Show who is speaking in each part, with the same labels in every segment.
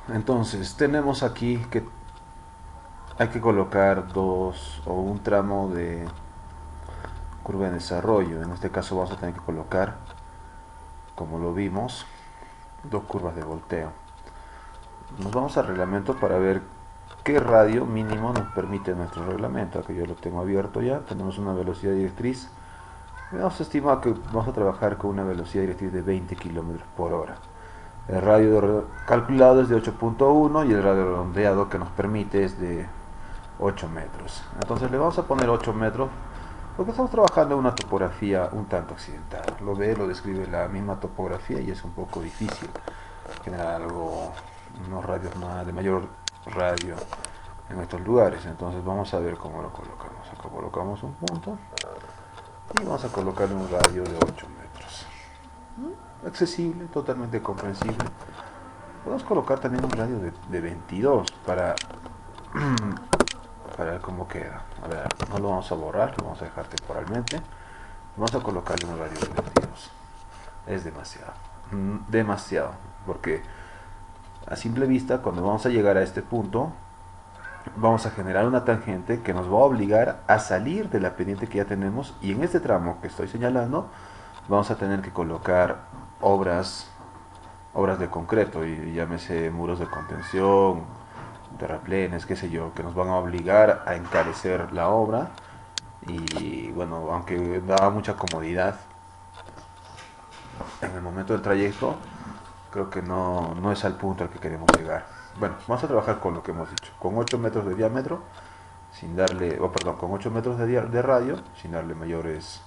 Speaker 1: Entonces tenemos aquí que hay que colocar dos o un tramo de curva de desarrollo. En este caso vamos a tener que colocar, como lo vimos, dos curvas de volteo. Nos vamos al reglamento para ver qué radio mínimo nos permite nuestro reglamento. Aquí yo lo tengo abierto ya. Tenemos una velocidad directriz. Vamos a estimar que vamos a trabajar con una velocidad directriz de 20 kilómetros por hora. El radio calculado es de 8.1 y el radio redondeado que nos permite es de 8 metros. Entonces le vamos a poner 8 metros porque estamos trabajando en una topografía un tanto accidentada. Lo ve, lo describe la misma topografía y es un poco difícil generar algo, unos radios más, de mayor radio en estos lugares. Entonces vamos a ver cómo lo colocamos. Acá colocamos un punto y vamos a colocarle un radio de 8 metros. Accesible, totalmente comprensible. Podemos colocar también un radio de 22 para ver cómo queda. A ver, no lo vamos a borrar, lo vamos a dejar temporalmente. Vamos a colocarle un radio de 22. Es demasiado. Demasiado. Porque a simple vista, cuando vamos a llegar a este punto, vamos a generar una tangente que nos va a obligar a salir de la pendiente que ya tenemos. Y en este tramo que estoy señalando, vamos a tener que colocar obras de concreto, y llámese muros de contención, terraplenes, qué sé yo, que nos van a obligar a encarecer la obra. Y bueno, aunque da mucha comodidad en el momento del trayecto, creo que no es al punto al que queremos llegar. Bueno, vamos a trabajar con lo que hemos dicho, con 8 metros de diámetro, sin darle, perdón, con 8 metros de radio, sin darle mayores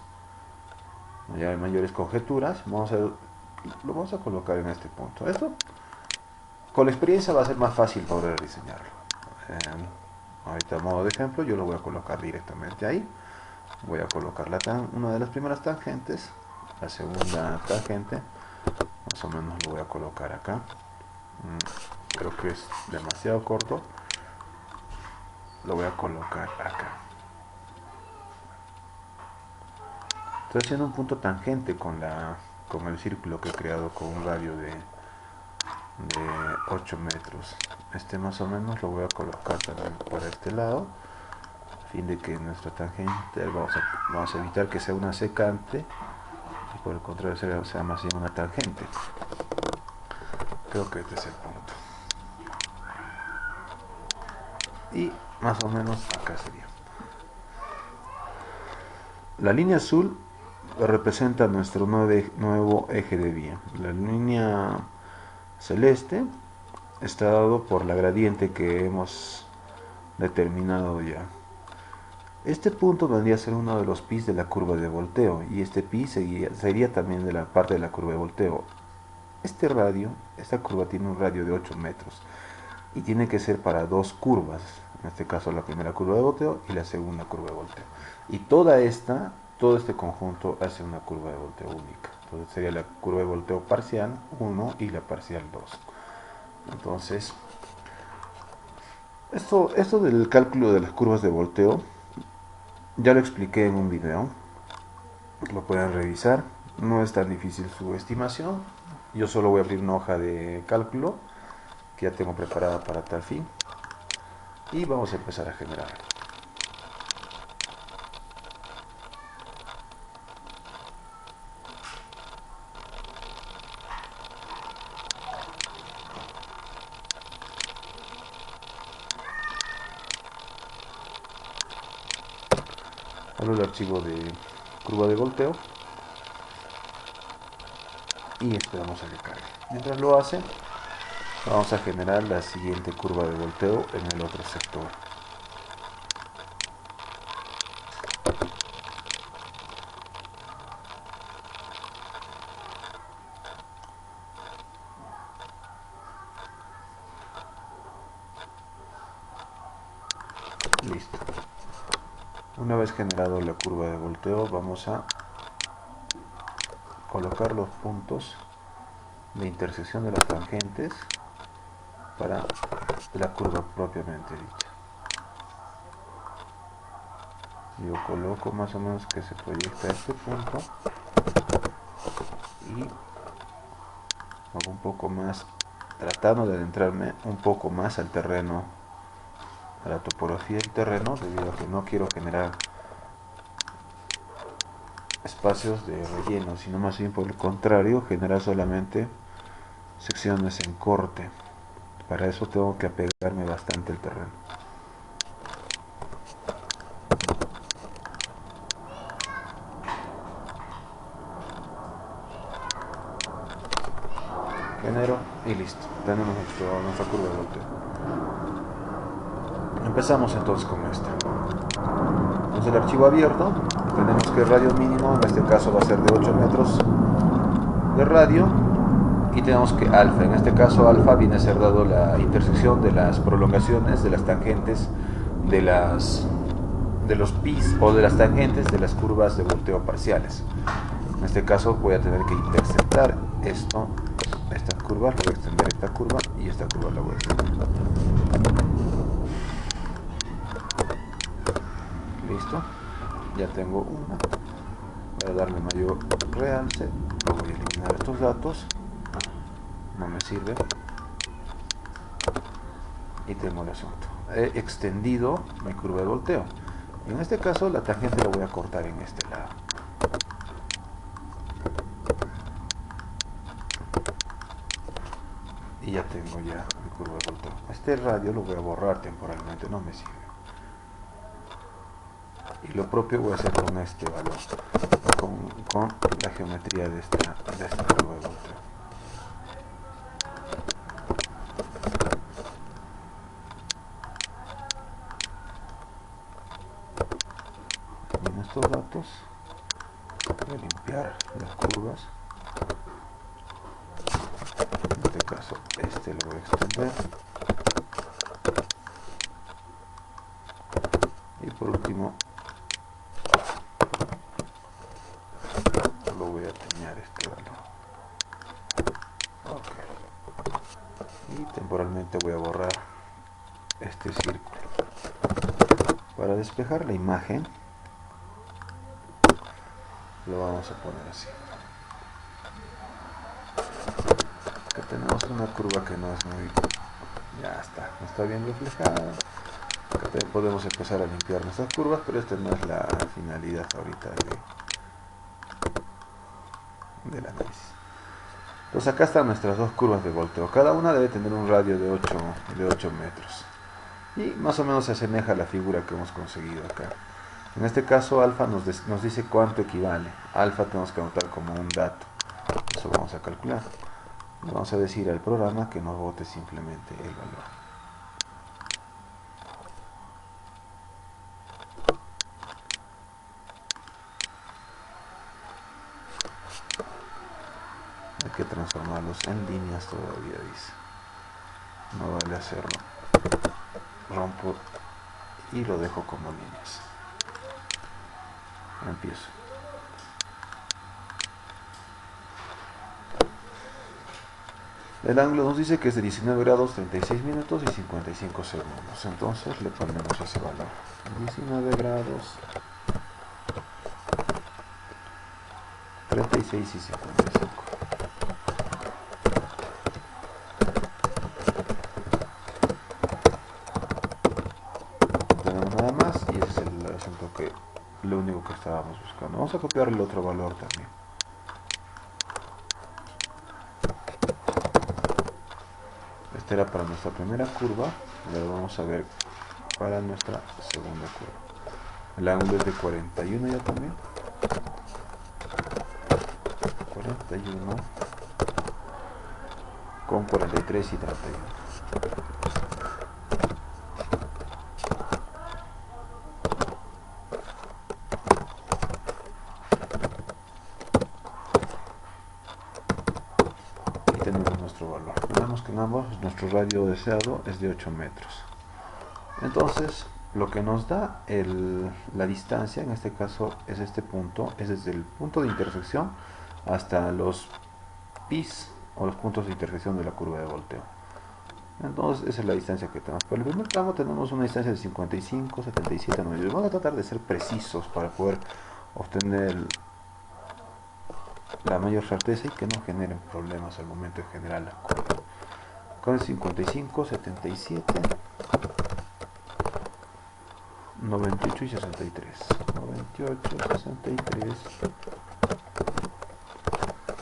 Speaker 1: conjeturas. Lo vamos a colocar en este punto. Esto, con la experiencia, va a ser más fácil poder diseñarlo. Ahorita, a modo de ejemplo, yo lo voy a colocar directamente ahí. Voy a colocar una de las primeras tangentes, la segunda tangente, más o menos lo voy a colocar acá. Creo que es demasiado corto, lo voy a colocar acá. Estoy haciendo un punto tangente con el círculo que he creado con un radio de 8 metros. Este más o menos lo voy a colocar también por este lado, a fin de que nuestra tangente vamos a evitar que sea una secante y por el contrario sea más bien una tangente. Creo que este es el punto. Y más o menos acá sería. La línea azul representa nuestro nuevo eje de vía. La línea celeste está dado por la gradiente que hemos determinado ya. Este punto vendría a ser uno de los pis de la curva de volteo y este pi sería también de la parte de la curva de volteo. Esta curva tiene un radio de 8 metros y tiene que ser para dos curvas, en este caso la primera curva de volteo y la segunda curva de volteo. Y todo este conjunto hace una curva de volteo única. Entonces sería la curva de volteo parcial 1 y la parcial 2. Entonces, esto del cálculo de las curvas de volteo ya lo expliqué en un video, lo pueden revisar. No es tan difícil su estimación. Yo solo voy a abrir una hoja de cálculo que ya tengo preparada para tal fin y vamos a empezar a generar. Abro el archivo de curva de volteo y esperamos a que cargue. Mientras lo hace, vamos a generar la siguiente curva de volteo en el otro sector. Listo. Una vez generado la curva de volteo, vamos a colocar los puntos de intersección de las tangentes para la curva propiamente dicha. Yo coloco más o menos que se proyecta este punto y hago un poco más tratando de adentrarme un poco más al terreno, a la topografía del terreno, debido a que no quiero generar espacios de relleno, sino más bien por el contrario, generar solamente secciones en corte. Para eso tengo que apegarme bastante al terreno. Genero y listo. Tenemos nuestra curva de volteo. Empezamos entonces con esta. Entonces el archivo abierto, tenemos que el radio mínimo, en este caso va a ser de 8 metros de radio, y tenemos que alfa, en este caso alfa viene a ser dado la intersección de las prolongaciones de las tangentes de los pis o de las tangentes de las curvas de volteo parciales. En este caso voy a tener que interceptar esto, esta curva, voy a extender esta curva y esta curva la voy a extender. Listo, ya tengo una. Voy a darle mayor realce, voy a eliminar estos datos, no me sirve, y tengo el asunto. He extendido mi curva de volteo. En este caso la tangente la voy a cortar en este lado. Y ya tengo ya mi curva de volteo. Este radio lo voy a borrar temporalmente, no me sirve. Y lo propio voy a hacer con este valor, con la geometría de esta curva de volteo. En estos datos voy a limpiar las curvas. En este caso este lo voy a extender. Y por último lo voy a teñir este valor. Okay. Y temporalmente voy a borrar este círculo. Para despejar la imagen lo vamos a poner así. Acá tenemos una curva que no es muy... ya está, no está bien reflejada. Acá también podemos empezar a limpiar nuestras curvas, pero esta no es la finalidad ahorita del análisis. Entonces acá están nuestras dos curvas de volteo. Cada una debe tener un radio de 8 metros. Y más o menos se asemeja a la figura que hemos conseguido acá. En este caso alfa nos dice cuánto equivale. Alfa tenemos que anotar como un dato. Eso vamos a calcular. Le vamos a decir al programa que nos bote simplemente el valor. Hay que transformarlos en líneas todavía, dice. No vale hacerlo. Rompo y lo dejo como líneas. Empiezo. El ángulo nos dice que es de 19 grados, 36 minutos y 55 segundos. Entonces le ponemos ese valor. 19 grados, 36 y 55. No tenemos nada más y ese es el asunto que lo único que estábamos buscando. Vamos a copiar el otro valor también. Esta era para nuestra primera curva y ahora vamos a ver para nuestra segunda curva. El ángulo es de 41 ya también. 41 con 43 y 31. Y tenemos nuestro valor. Vemos que en ambos nuestro radio deseado es de 8 metros. Entonces lo que nos da la distancia, en este caso es este punto, es desde el punto de intersección hasta los pis o los puntos de intersección de la curva de volteo. Entonces esa es la distancia que tenemos. Para el primer tramo tenemos una distancia de 55, 77, 90. Vamos a tratar de ser precisos para poder obtener la mayor certeza y que no generen problemas al momento de generar la curva. con 55, 77, 98 y 63. 98, 63.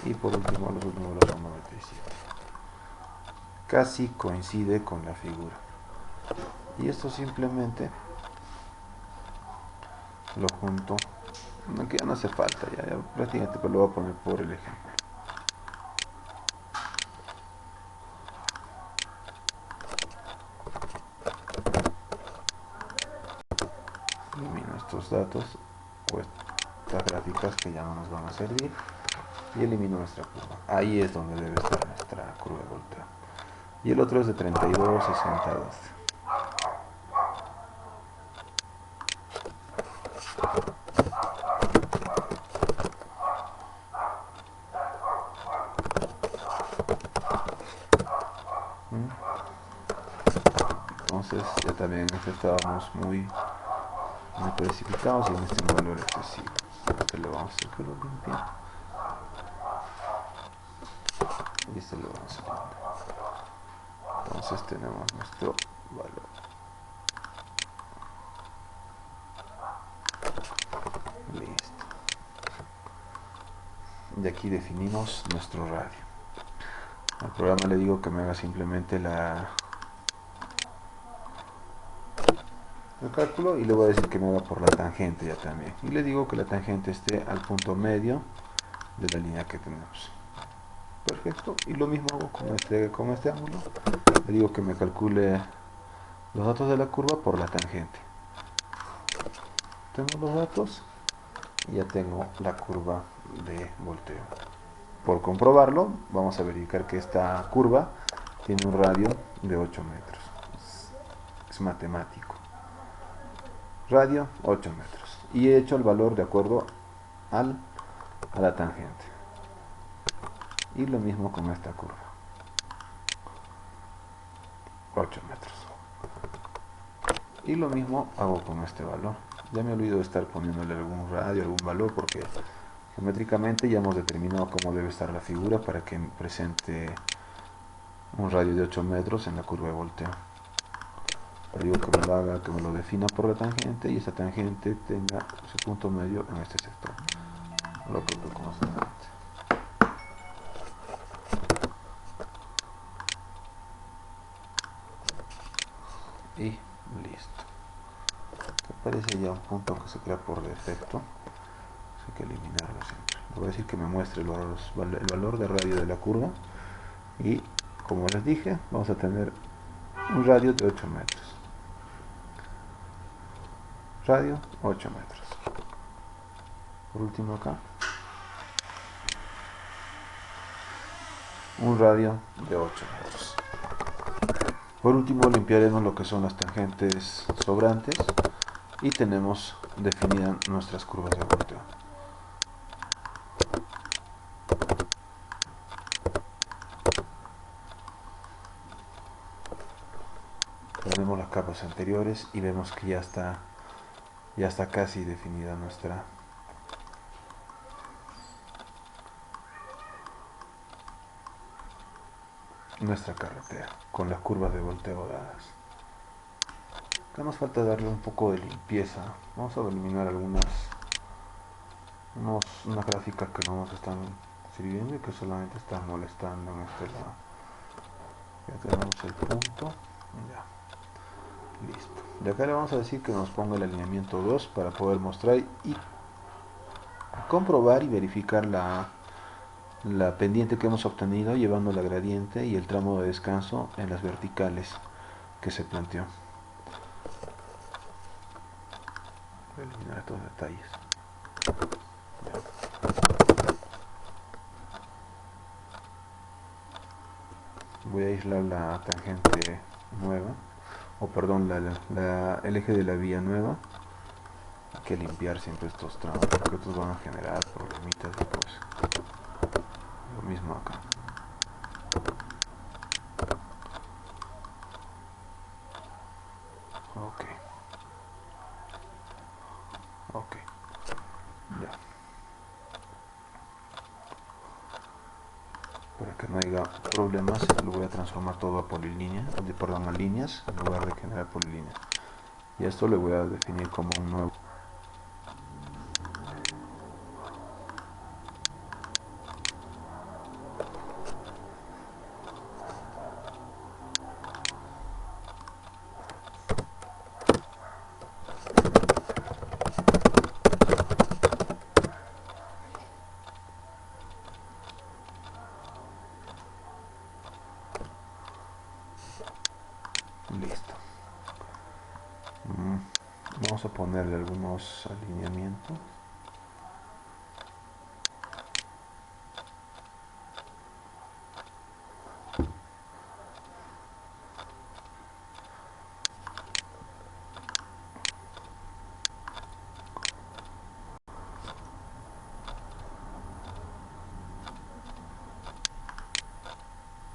Speaker 1: Y por último los números son 97. Casi coincide con la figura. Y esto simplemente lo junto. Aunque ya no hace falta, ya prácticamente lo voy a poner por el ejemplo. Elimino estos datos o estas gráficas que ya no nos van a servir y elimino nuestra curva. Ahí es donde debe estar nuestra curva de volteo. Y el otro es de 32, 62. Entonces ya también en este estábamos muy precipitados y en este un valor excesivo. Este lo vamos a hacer que lo limpie. Y este lo vamos a limpiar. Entonces tenemos nuestro valor. Listo. Y aquí definimos nuestro radio. Al programa le digo que me haga simplemente el cálculo y le voy a decir que me haga por la tangente ya también. Y le digo que la tangente esté al punto medio de la línea que tenemos. Perfecto. Y lo mismo hago con este ángulo. Le digo que me calcule los datos de la curva por la tangente. Tengo los datos y ya tengo la curva de volteo. Por comprobarlo, vamos a verificar que esta curva tiene un radio de 8 metros. Es matemático. Radio 8 metros. Y he hecho el valor de acuerdo a la tangente. Y lo mismo con esta curva. 8 metros. Y lo mismo hago con este valor. Ya me olvido de estar poniéndole algún radio, algún valor, porque geométricamente ya hemos determinado cómo debe estar la figura para que presente un radio de 8 metros en la curva de volteo. Le digo que me lo haga, que me lo defina por la tangente y esa tangente tenga su punto medio en este sector. Lo apunto como siguiente. Y listo. Aparece ya un punto que se crea por defecto. Hay que eliminarlo siempre. Le voy a decir que me muestre el valor de radio de la curva. Y como les dije, vamos a tener un radio de 8 metros. Radio 8 metros. Por último acá, un radio de 8 metros. Por último limpiaremos lo que son las tangentes sobrantes y tenemos definidas nuestras curvas de volteo. Ponemos las capas anteriores y vemos que ya está casi definida nuestra carretera con las curvas de volteo dadas. Acá nos falta darle un poco de limpieza. Vamos a eliminar unas gráficas que no nos están sirviendo y que solamente están molestando en este lado. Ya tenemos el punto. Ya. Listo. De acá le vamos a decir que nos ponga el alineamiento 2 para poder mostrar y comprobar y verificar la pendiente que hemos obtenido llevando la gradiente y el tramo de descanso en las verticales que se planteó. Voy a eliminar estos detalles. Voy a aislar la tangente nueva, o perdón, el eje de la vía nueva. Hay que limpiar siempre estos tramos porque estos van a generar problemitas después. Lo mismo acá. Ok, ya. Para que no haya problemas, lo voy a transformar todo a polilínea, perdón, a líneas en lugar de generar polilíneas. Y esto le voy a definir como un nuevo. Listo. Vamos a ponerle algunos alineamientos.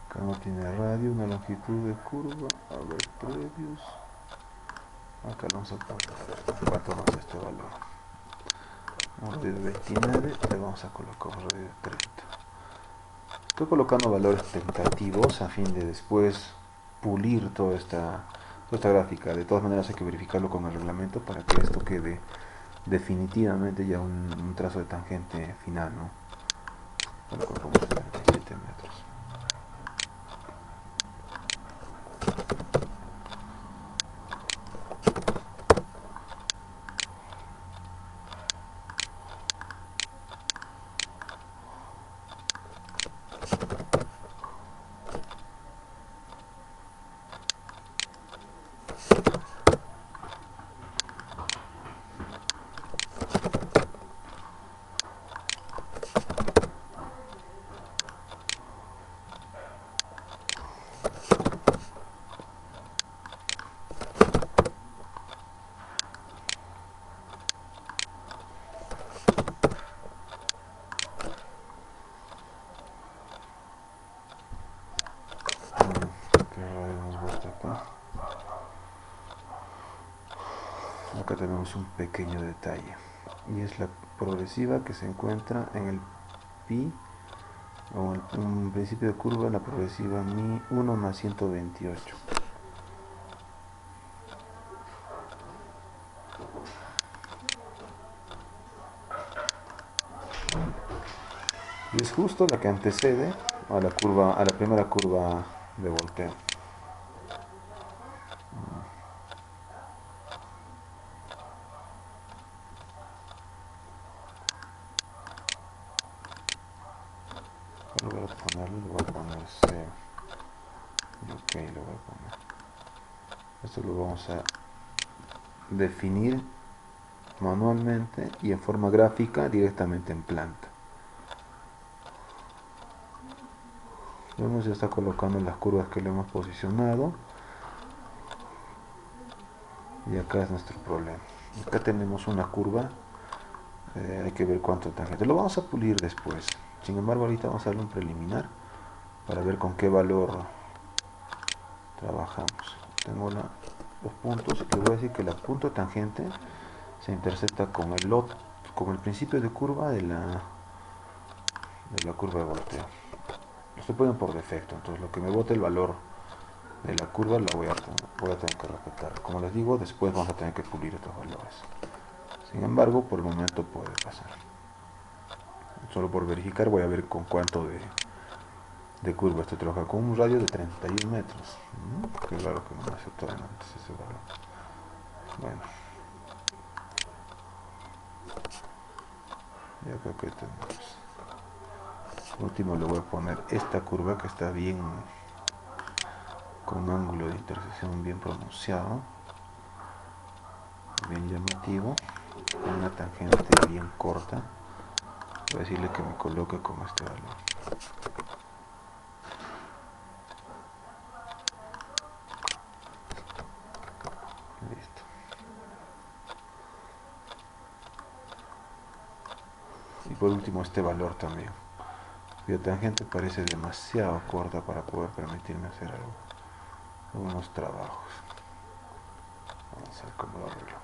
Speaker 1: Acá no tiene radio, una longitud de curva. A ver, previos. Acá vamos a poner cuánto nos da este valor. Un radio de 29, le vamos a colocar un radio de 30. Estoy colocando valores tentativos a fin de después pulir toda esta gráfica. De todas maneras hay que verificarlo con el reglamento para que esto quede definitivamente ya un trazo de tangente final, ¿no? Lo colocamos 37 metros. Acá tenemos un pequeño detalle y es la progresiva que se encuentra en el pi o en un principio de curva, la progresiva mi 1 más 128. Y es justo la que antecede a la curva, a la primera curva de volteo. Le voy a poner C. Y ok, le voy a poner. Esto lo vamos a definir manualmente y en forma gráfica directamente en planta. Vemos ya está colocando las curvas que le hemos posicionado y acá es nuestro problema. Acá tenemos una curva, hay que ver cuánto tangente. Lo vamos a pulir después. Sin embargo, ahorita vamos a darle un preliminar para ver con qué valor trabajamos. Tengo los puntos y le voy a decir que el punto tangente se intercepta con el principio de curva de la curva de volteo. Esto ponen por defecto, entonces lo que me bote el valor de la curva la voy a tener que respetar. Como les digo, después vamos a tener que pulir estos valores. Sin embargo, por el momento puede pasar. Solo por verificar voy a ver con cuánto de curva estoy trabajando. Con un radio de 31 metros. Qué raro que no me aceptaron antes ese valor. Bueno. Y acá que tenemos. Por último le voy a poner esta curva que está bien, con un ángulo de intersección bien pronunciado, bien llamativo, con una tangente bien corta. Voy a decirle que me coloque con este valor. Listo. Y por último este valor también. La tangente parece demasiado corta para poder permitirme hacer algunos trabajos. Vamos a ver cómo lo arreglo.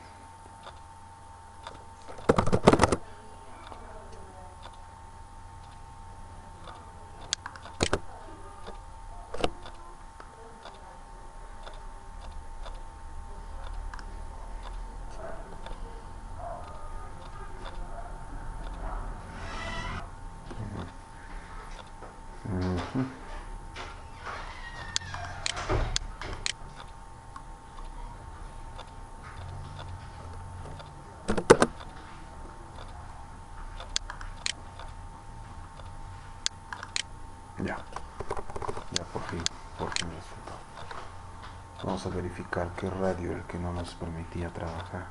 Speaker 1: vamos a verificar qué radio era el que no nos permitía trabajar.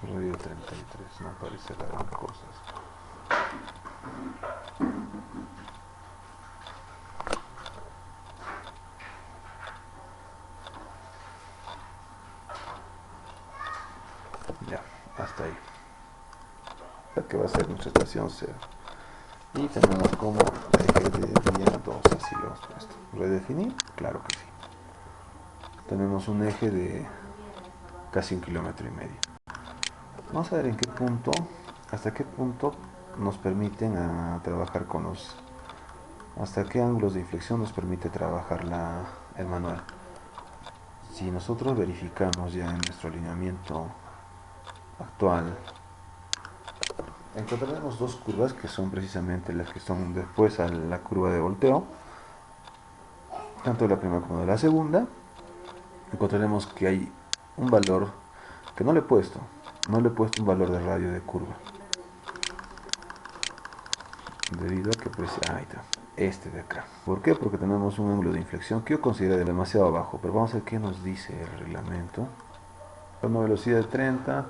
Speaker 1: Radio 33, no parece la gran cosa. Ya, hasta ahí. La que va a ser nuestra estación 0. Y tenemos como eje de vía 2, así lo hemos puesto. ¿Redefinir? Claro que sí. Tenemos un eje de casi 1,5 kilómetros. Vamos a ver en qué punto, hasta qué punto nos permiten trabajar con los, hasta qué ángulos de inflexión nos permite trabajar el manual. Si nosotros verificamos ya en nuestro alineamiento actual, encontraremos dos curvas que son precisamente las que son después a la curva de volteo, tanto de la primera como de la segunda. Encontraremos que hay un valor que no le he puesto un valor de radio de curva, debido a que ahí está, este de acá. ¿Por qué? Porque tenemos un ángulo de inflexión que yo considero demasiado bajo, pero vamos a ver qué nos dice el reglamento. Una velocidad de 30,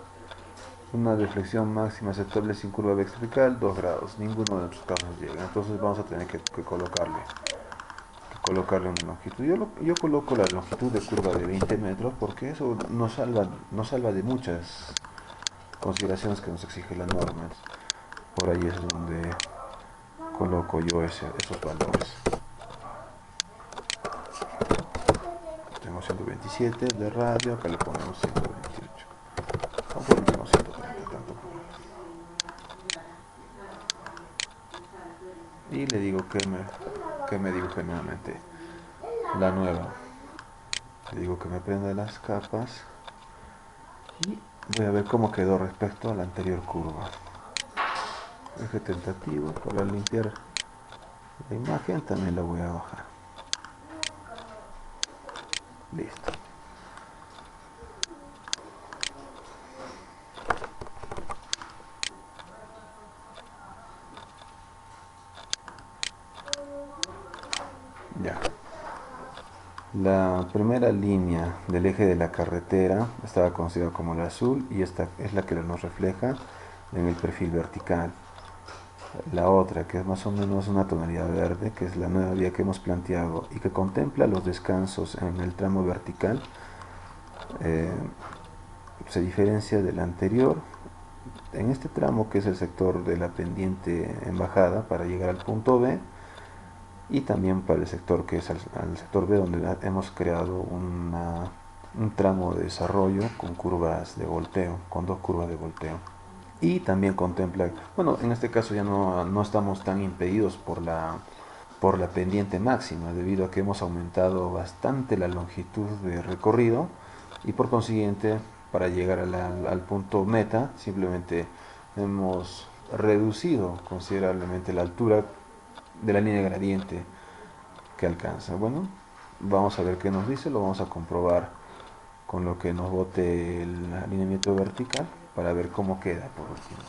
Speaker 1: una deflexión máxima aceptable sin curva vertical, 2 grados. Ninguno de nuestros casos llega, entonces vamos a tener que colocarle una longitud. Yo coloco la longitud de curva de 20 metros porque eso nos salva de muchas consideraciones que nos exige la norma. Por ahí es donde coloco yo esos valores. Tengo 127 de radio, acá le ponemos 128. Vamos a poner 130, tanto por... Y le digo que me dibuje nuevamente la nueva. Le digo que me prenda las capas y voy a ver cómo quedó respecto a la anterior curva. Eje tentativo para limpiar la imagen, también la voy a bajar. Listo. Ya. La primera línea del eje de la carretera estaba considerada como la azul y esta es la que nos refleja en el perfil vertical. La otra, que es más o menos una tonalidad verde, que es la nueva vía que hemos planteado y que contempla los descansos en el tramo vertical, se diferencia del anterior en este tramo, que es el sector de la pendiente en bajada para llegar al punto B, y también para el sector que es al sector B, donde hemos creado un tramo de desarrollo con curvas de volteo, con 2 curvas de volteo. Y también contempla, bueno, en este caso ya no estamos tan impedidos por la pendiente máxima, debido a que hemos aumentado bastante la longitud de recorrido y por consiguiente para llegar al punto meta simplemente hemos reducido considerablemente la altura de la línea gradiente que alcanza. Bueno, vamos a ver qué nos dice, lo vamos a comprobar con lo que nos bote el alineamiento vertical para ver cómo queda por último.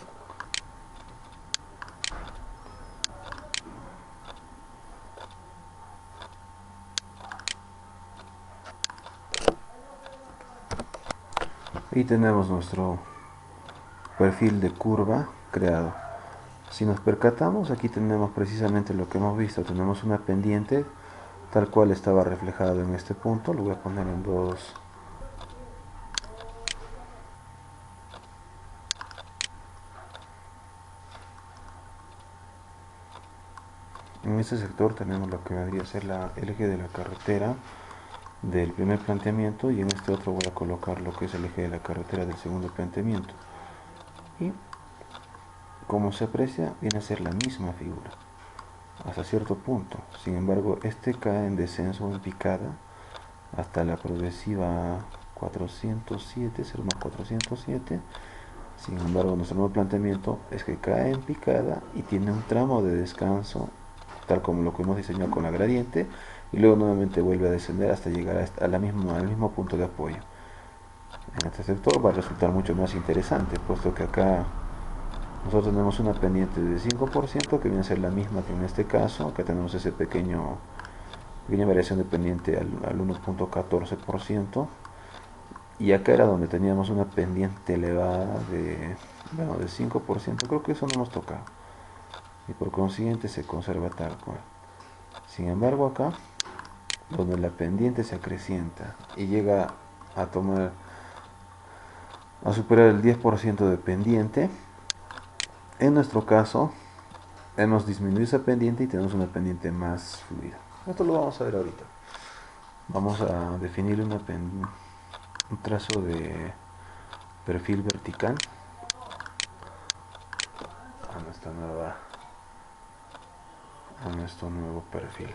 Speaker 1: Y tenemos nuestro perfil de curva creado. Si nos percatamos, aquí tenemos precisamente lo que hemos visto. Tenemos una pendiente tal cual estaba reflejado en este punto. Lo voy a poner en 2. En este sector tenemos lo que vendría a ser el eje de la carretera del primer planteamiento, y en este otro voy a colocar lo que es el eje de la carretera del segundo planteamiento. Y como se aprecia, viene a ser la misma figura hasta cierto punto. Sin embargo, este cae en descenso, en picada, hasta la progresiva 407, 407. Sin embargo, nuestro nuevo planteamiento es que cae en picada y tiene un tramo de descanso, tal como lo que hemos diseñado con la gradiente, y luego nuevamente vuelve a descender hasta llegar al mismo punto de apoyo. En este sector va a resultar mucho más interesante, puesto que acá nosotros tenemos una pendiente de 5% que viene a ser la misma que en este caso. Acá tenemos ese pequeña variación de pendiente al 1.14%. Y acá era donde teníamos una pendiente elevada de, bueno, de 5%. Creo que eso no nos toca. Y por consiguiente se conserva tal cual. Sin embargo acá, donde la pendiente se acrecienta y llega a tomar, a superar el 10% de pendiente, en nuestro caso hemos disminuido esa pendiente y tenemos una pendiente más fluida. Esto lo vamos a ver ahorita. Vamos a definir un trazo de perfil vertical a nuestro nuevo perfil.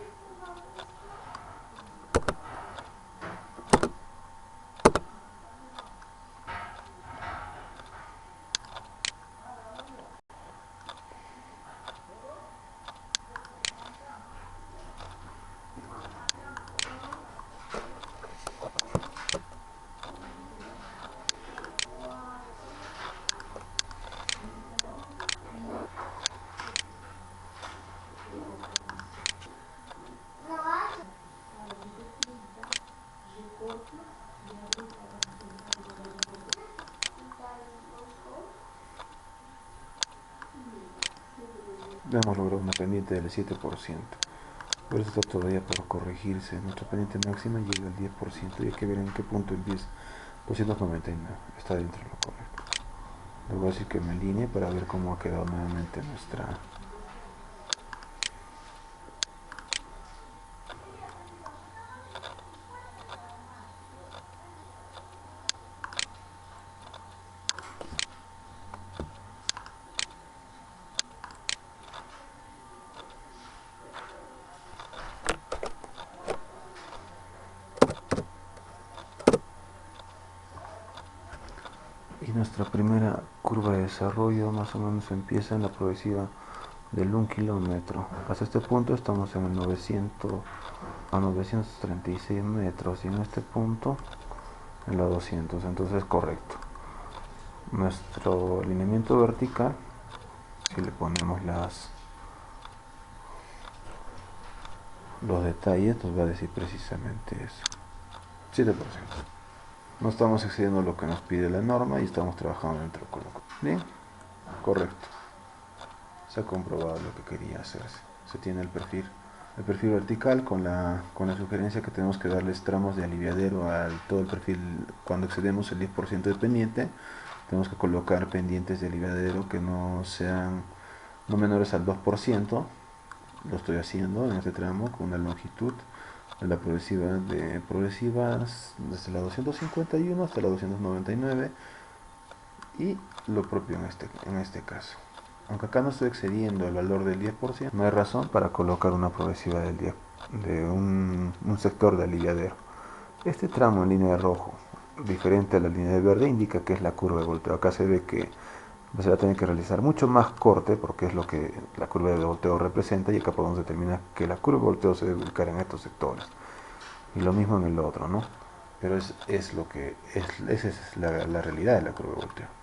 Speaker 1: Hemos logrado una pendiente del 7%. Pero esto está todavía por corregirse. Nuestra pendiente máxima llega al 10% y hay que ver en qué punto el 10.299 está dentro de lo correcto. Le voy a decir que me alinee para ver cómo ha quedado nuevamente nuestra. Y nuestra primera curva de desarrollo más o menos empieza en la progresiva del 1 kilómetro. Hasta este punto estamos en el 900 a 936 metros y en este punto en la 200. Entonces es correcto. Nuestro alineamiento vertical, si le ponemos los detalles, nos va a decir precisamente eso. 7%. No estamos excediendo lo que nos pide la norma y estamos trabajando dentro del coloco. Bien, correcto. Se ha comprobado lo que quería hacerse. Se tiene el perfil vertical con la sugerencia que tenemos que darles tramos de aliviadero al todo el perfil. Cuando excedemos el 10% de pendiente, tenemos que colocar pendientes de aliviadero que no sean no menores al 2%. Lo estoy haciendo en este tramo con una longitud de la progresivas desde la 251 hasta la 299 y lo propio en este caso. Aunque acá no estoy excediendo el valor del 10%, no hay razón para colocar una progresiva del 10, de un sector de aliviadero. Este tramo en línea de rojo, diferente a la línea de verde, indica que es la curva de volteo. Acá se ve que se va a tener que realizar mucho más corte porque es lo que la curva de volteo representa, y acá podemos determinar que la curva de volteo se debe ubicar en estos sectores y lo mismo en el otro, ¿no? Pero esa es la realidad de la curva de volteo.